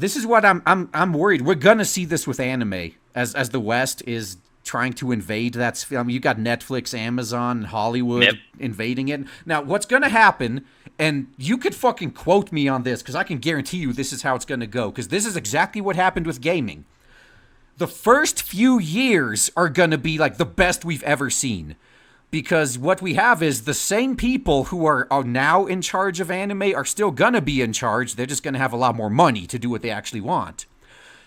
this is what I'm worried. We're gonna see this with anime as the West is trying to invade that sphere. I mean, you got Netflix, Amazon, Hollywood invading it. Now, what's gonna happen? And you could fucking quote me on this because I can guarantee you this is how it's gonna go. Because this is exactly what happened with gaming. The first few years are gonna be like the best we've ever seen. Because what we have is the same people who are now in charge of anime are still gonna be in charge. They're just gonna have a lot more money to do what they actually want.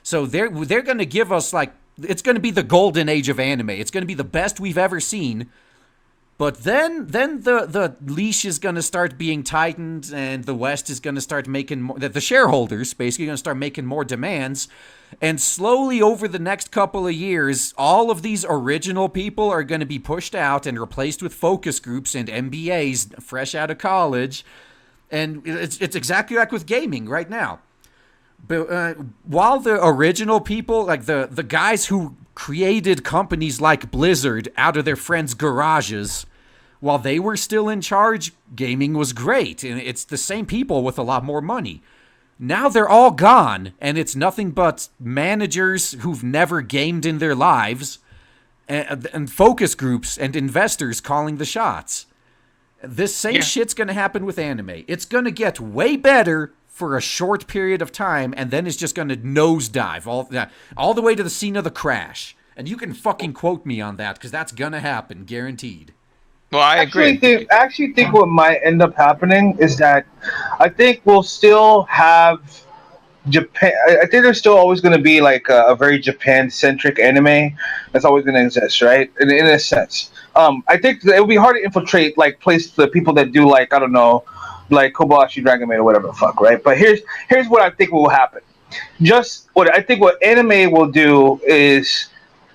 So they're gonna give us like it's gonna be the golden age of anime. It's gonna be the best we've ever seen. But then the leash is gonna start being tightened, and the West is gonna start making more. The shareholders basically gonna start making more demands. And slowly over the next couple of years, all of these original people are going to be pushed out and replaced with focus groups and MBAs fresh out of college. And it's exactly like with gaming right now. But while the original people, like the guys who created companies like Blizzard out of their friends' garages, while they were still in charge, gaming was great. And it's the same people with a lot more money. Now they're all gone, and it's nothing but managers who've never gamed in their lives, and focus groups and investors calling the shots. This same shit's going to happen with anime. It's going to get way better for a short period of time, and then it's just going to nosedive all the way to the scene of the crash. And you can fucking quote me on that, because that's going to happen, guaranteed. Well, I agree. I actually think what might end up happening is that I think we'll still have Japan. I think there's still always going to be like a very Japan-centric anime that's always going to exist, right? In a sense, I think it would be hard to infiltrate like the people that do like I don't know, like Kobayashi Dragon Maid or whatever the fuck, right? But here's what I think will happen. What anime will do is.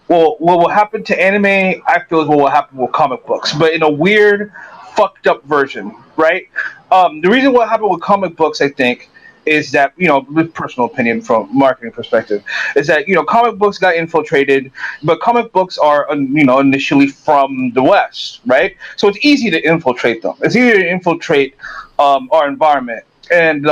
Well, what will happen to anime, I feel, is what will happen with comic books, but in a weird, fucked up version, right? The reason what happened with comic books, I think, is that, with personal opinion from marketing perspective, is that, comic books got infiltrated, but comic books are, initially from the West, right? So it's easy to infiltrate them. It's easier to infiltrate our environment. And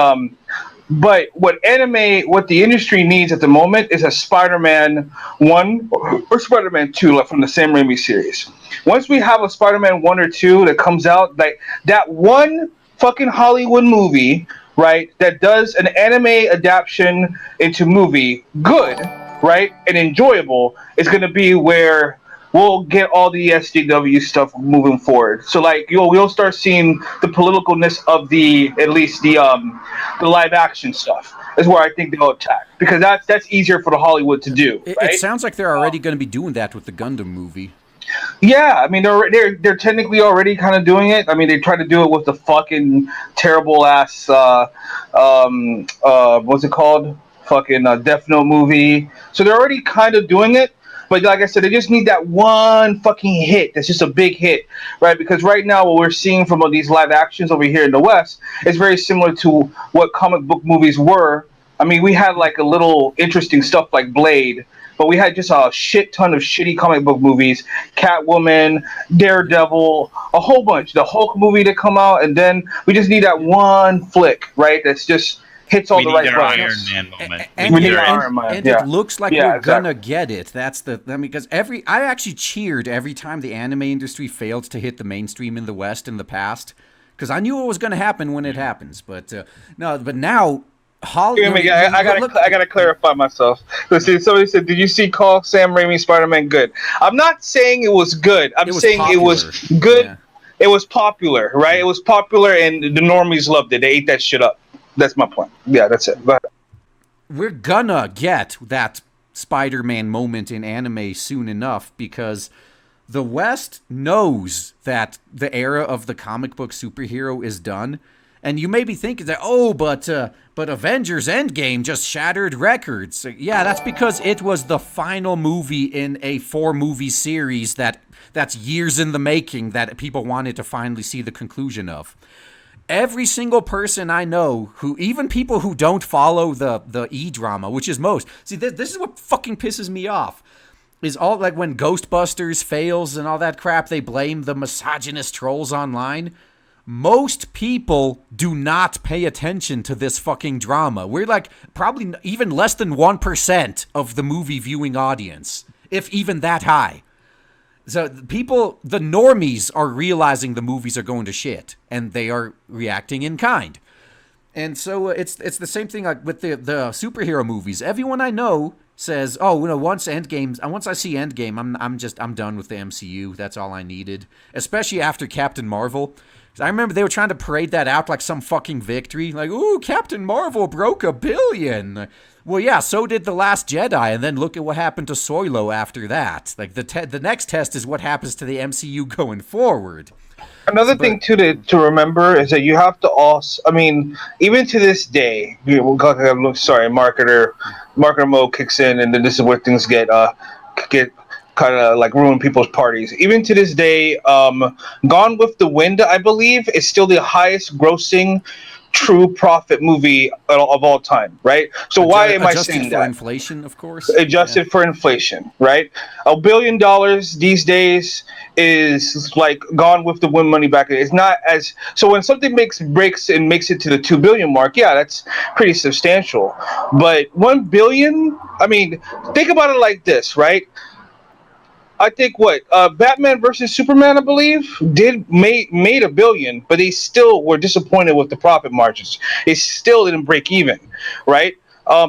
but what the industry needs at the moment is a Spider-Man 1 or Spider-Man 2 like from the Sam Raimi series. Once we have a Spider-Man 1 or 2 that comes out, like that one fucking Hollywood movie, right, that does an anime adaptation into movie good, right, and enjoyable is going to be where we'll get all the SJW stuff moving forward. So like we'll start seeing the politicalness of the live action stuff is where I think they'll attack because that's easier for the Hollywood to do. Right? It sounds like they're already going to be doing that with the Gundam movie. Yeah, I mean they're technically already kind of doing it. I mean they tried to do it with the fucking terrible ass what's it called? Fucking Death Note movie. So they're already kind of doing it. But like I said, they just need that one fucking hit. That's just a big hit, right? Because right now, what we're seeing from these live actions over here in the West is very similar to what comic book movies were. I mean, we had like a little interesting stuff like Blade, but we had just a shit ton of shitty comic book movies. Catwoman, Daredevil, a whole bunch. The Hulk movie to come out, and then we just need that one flick, right? That's just hits all the right buttons. Iron Man moment. And it looks like we're gonna get it. That's because I actually cheered every time the anime industry failed to hit the mainstream in the West in the past because I knew what was gonna happen when it happens. But now Hollywood. I gotta clarify myself. See, somebody said, "Did you see Call Sam Raimi Spider-Man good?" I'm not saying it was good. I'm saying popular. It was good. Yeah. It was popular, right? It was popular, and the normies loved it. They ate that shit up. That's my point. Yeah, that's it. Go ahead. We're gonna get that Spider-Man moment in anime soon enough because the West knows that the era of the comic book superhero is done. And you may be thinking that, but Avengers Endgame just shattered records. Yeah, that's because it was the final movie in a 4-movie series that's years in the making that people wanted to finally see the conclusion of. Every single person I know, even people who don't follow the E-drama, which is most. See, this is what fucking pisses me off. Is all like when Ghostbusters fails and all that crap, they blame the misogynist trolls online. most people do not pay attention to this fucking drama. We're like probably even less than 1% of the movie viewing audience, if even that high. So people, the normies, are realizing the movies are going to shit, and they are reacting in kind. And so it's the same thing like with the superhero movies. Everyone I know says, "Oh, once I see Endgame, I'm done with the MCU. That's all I needed." Especially after Captain Marvel. I remember they were trying to parade that out like some fucking victory, like, "Ooh, Captain Marvel broke $1 billion." Well, yeah, so did The Last Jedi, and then look at what happened to Solo after that. Like the next test is what happens to the MCU going forward. Another thing too to remember is that you have to also. I mean, even to this day, sorry, marketer mode kicks in, and then this is where things get kind of like ruin people's parties. Even to this day, Gone with the Wind, I believe, is still the highest grossing true profit movie of all time, right? So why am I saying that? Adjusted for inflation, of course. Adjusted for inflation, right? $1 billion these days is like Gone with the Wind money back. It's not as so when something breaks and makes it to the 2 billion mark. Yeah, that's pretty substantial. But 1 billion. I mean, think about it like this, right? I think Batman versus Superman, I believe, made $1 billion, but they still were disappointed with the profit margins. It still didn't break even, right?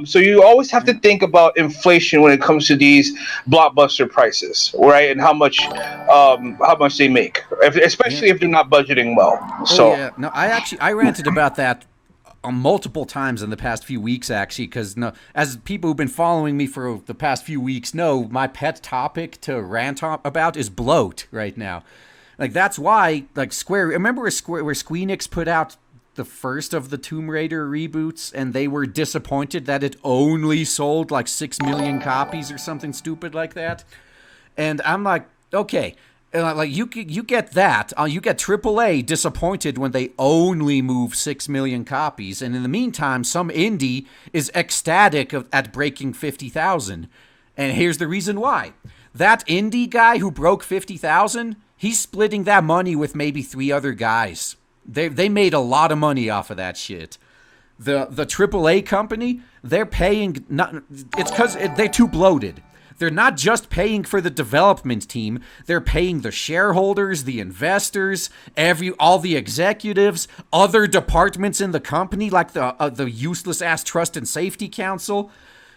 So you always have to think about inflation when it comes to these blockbuster prices, right? And how much they make, especially if they're not budgeting well. No, I ranted about that multiple times in the past few weeks, actually, because as people who've been following me for the past few weeks know, my pet topic to rant about is bloat right now. Like, that's why, like, remember where Squeenix put out the first of the Tomb Raider reboots, and they were disappointed that it only sold like 6 million copies or something stupid like that? And I'm like, okay, like you get that. You get AAA disappointed when they only move 6 million copies, and in the meantime, some indie is ecstatic at breaking 50,000. And here's the reason why: that indie guy who broke 50,000, he's splitting that money with maybe 3 other guys. They made a lot of money off of that shit. The AAA company, they're paying it's because they're too bloated. They're not just paying for the development team. They're paying the shareholders, the investors, all the executives, other departments in the company, like the useless ass trust and safety council.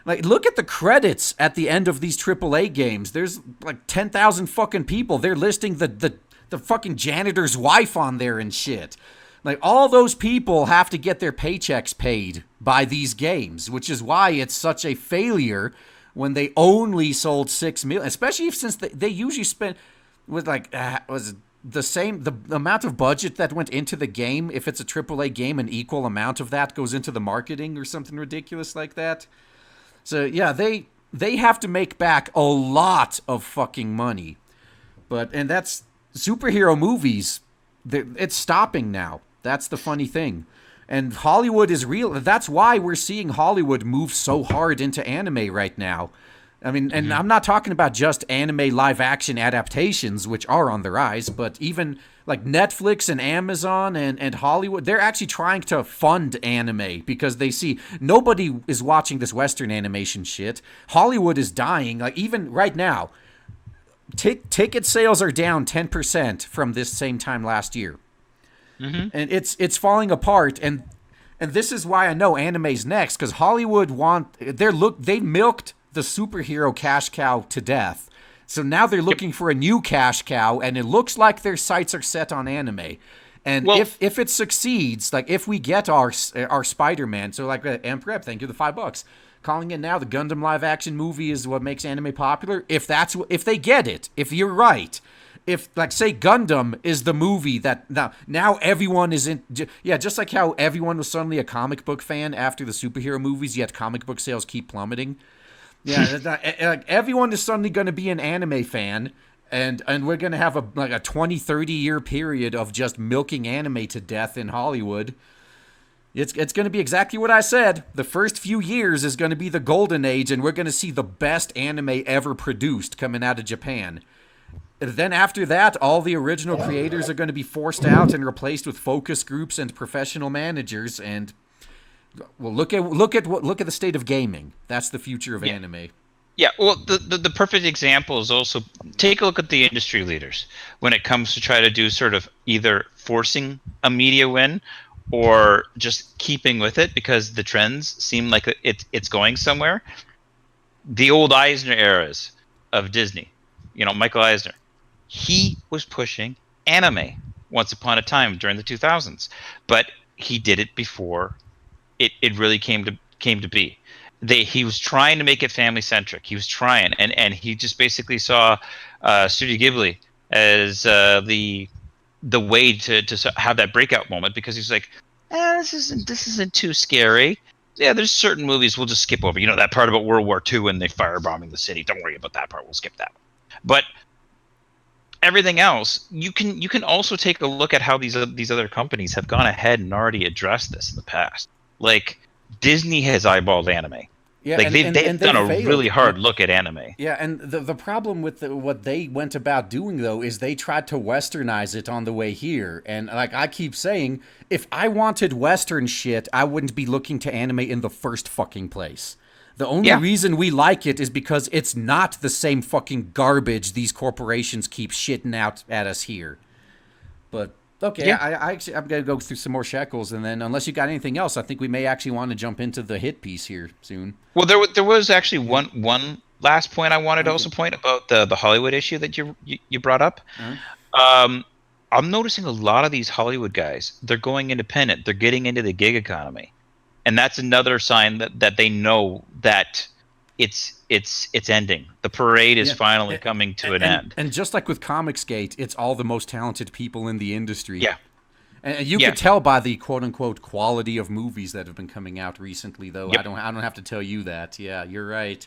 Like, look at the credits at the end of these AAA games. There's like 10,000 fucking people. They're listing the fucking janitor's wife on there and shit. Like, all those people have to get their paychecks paid by these games, which is why it's such a failure when they only sold 6 million, especially since they usually spend with like was the amount of budget that went into the game. If it's a AAA game, an equal amount of that goes into the marketing or something ridiculous like that. So yeah, they have to make back a lot of fucking money. And that's superhero movies. It's stopping now. That's the funny thing. And Hollywood is real. That's why we're seeing Hollywood move so hard into anime right now. I mean, and I'm not talking about just anime live action adaptations, which are on the rise, but even like Netflix and Amazon and Hollywood, they're actually trying to fund anime because they see nobody is watching this Western animation shit. Hollywood is dying. Like, even right now, ticket sales are down 10% from this same time last year. And it's falling apart, and this is why I know anime's next, because Hollywood they milked the superhero cash cow to death, so now they're looking for a new cash cow, and it looks like their sights are set on anime. And if it succeeds, like if we get our Spider-Man, so like Amprep, thank you, the $5, calling it now the Gundam live action movie is what makes anime popular. If they get it, if you're right. If, like, say, Gundam is the movie that now everyone is in, just like how everyone was suddenly a comic book fan after the superhero movies, yet comic book sales keep plummeting. Yeah, like everyone is suddenly going to be an anime fan, and we're going to have a 20, 30 year period of just milking anime to death in Hollywood. It's going to be exactly what I said. The first few years is going to be the golden age, and we're going to see the best anime ever produced coming out of Japan. then after that, all the original creators are going to be forced out and replaced with focus groups and professional managers. And well, look at the state of gaming. That's the future of anime. Yeah, well, the perfect example is also take a look at the industry leaders when it comes to try to do sort of either forcing a media win or just keeping with it because the trends seem like it's going somewhere. The old Eisner eras of Disney, Michael Eisner, he was pushing anime once upon a time during the 2000s, but he did it before it really came to be. He was trying to make it family centric. He was trying, and he just basically saw Studio Ghibli as the way to have that breakout moment because he's like, this isn't too scary. Yeah, there's certain movies we'll just skip over. That part about World War II and they firebombing the city. Don't worry about that part. We'll skip that. But everything else, you can also take a look at how these other companies have gone ahead and already addressed this in the past. Like Disney has eyeballed anime. Yeah, like they've done a really hard look at anime. Yeah, and the problem with what they went about doing though is they tried to westernize it on the way here. And like I keep saying, if I wanted Western shit, I wouldn't be looking to anime in the first fucking place. The only reason we like it is because it's not the same fucking garbage these corporations keep shitting out at us here. But okay, I'm going to go through some more shekels, and then unless you got anything else, I think we may actually want to jump into the hit piece here soon. Well, there was actually one last point I wanted to also point about the Hollywood issue that you brought up. I'm noticing a lot of these Hollywood guys, they're going independent. They're getting into the gig economy. And that's another sign that they know that it's ending. The parade is finally coming to an end. And just like with Comicsgate, it's all the most talented people in the industry. Yeah. And you can tell by the quote unquote quality of movies that have been coming out recently, though. Yep. I don't have to tell you that. Yeah, you're right.